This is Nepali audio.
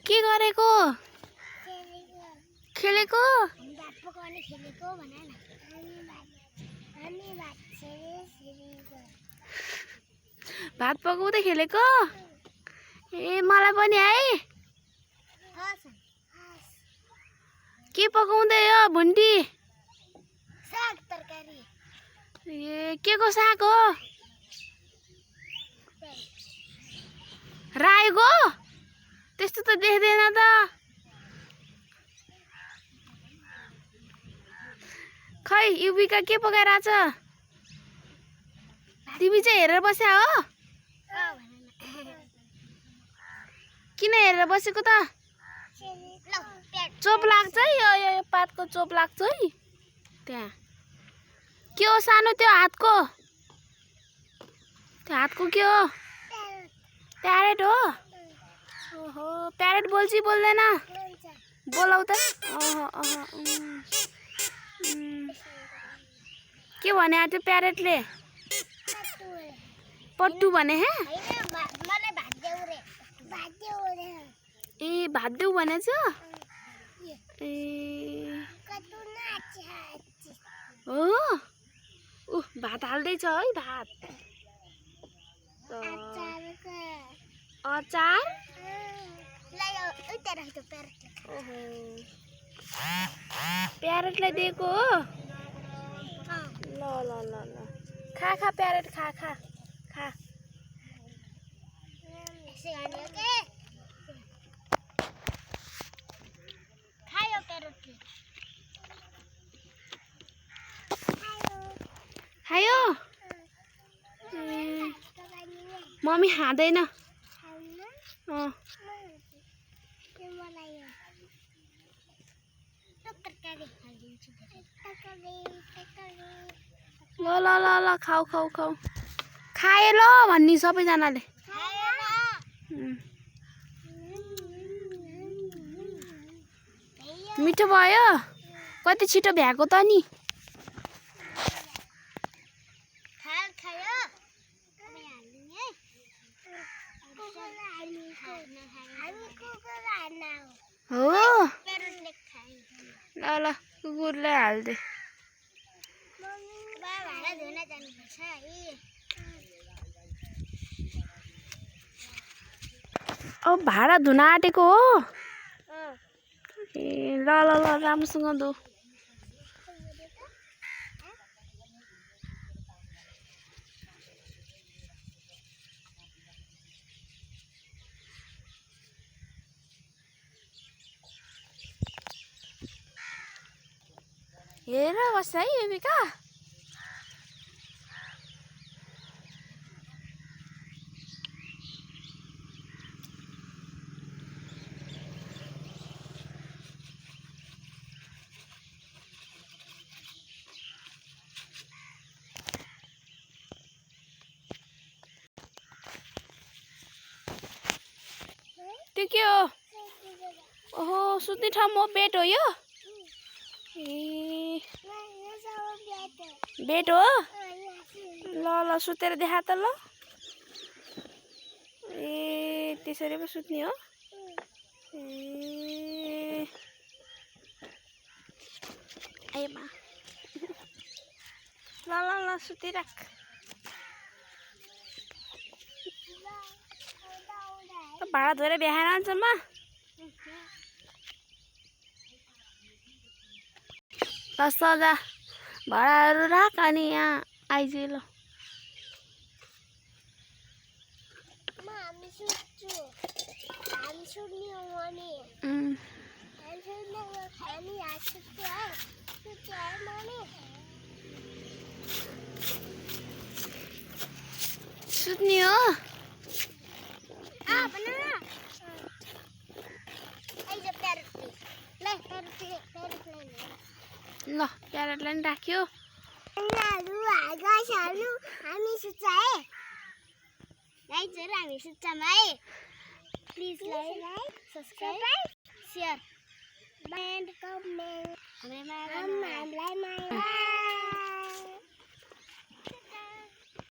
के गरेको खेलेको भात पकाउँदै खेलेको ए मलाई पनि है के पकाउँदै हो भुन्डी साग तरकारी ए के को साग हो रायोको त्यस्तो त देख्दैन त खै युबिका के पकाइरहेछ तिमी चाहिँ हेरेर बस्या हो किन हेरेर बसेको त चोप लाग्छ है यो पातको चोप लाग्छ है त्यहाँ के हो सानो त्यो हातको के हो प्यारेट हो ओहो प्यारेट बोल्छ बोल्दैन बोलाउ त के भने त्यो प्यारेटले पट्टु भने हे ए भात देऊ भनेछ ए हो भात हाल्दैछ है भात अचार प्यारेटलाई दिएको हो ल ल ल ल खा खा प्यारेट खा खा खा खायो मम्मी खाँदैन ल ल ल ल खाऊ खाऊ खाऊ खाए ल भन्ने सबैजनाले मिठो भयो कति छिटो भ्याएको त नि हो ल ल कुकुरले हाल्दे अब भाडा धुन आँटेको हो ए ल ल ल राम्रोसँग धु हेरेर बस्छ है युबिका त्यो के हो ओहो सुत्ने ठाउँ म बेड हो यो ए बेड हो ल ल सुतेर देखा त ल ए त्यसरी पो सुत्ने हो ए आइमा ल ल ल सुतिराख भाडा धोएर बिहान आन्छम्म ल सजा भाडाहरू राख अनि यहाँ आइज ल सुत्ने हो ल प्यारेटलाई पनि राख्यो हामी सुत्छौँ है please like subscribe share and comment हामीलाई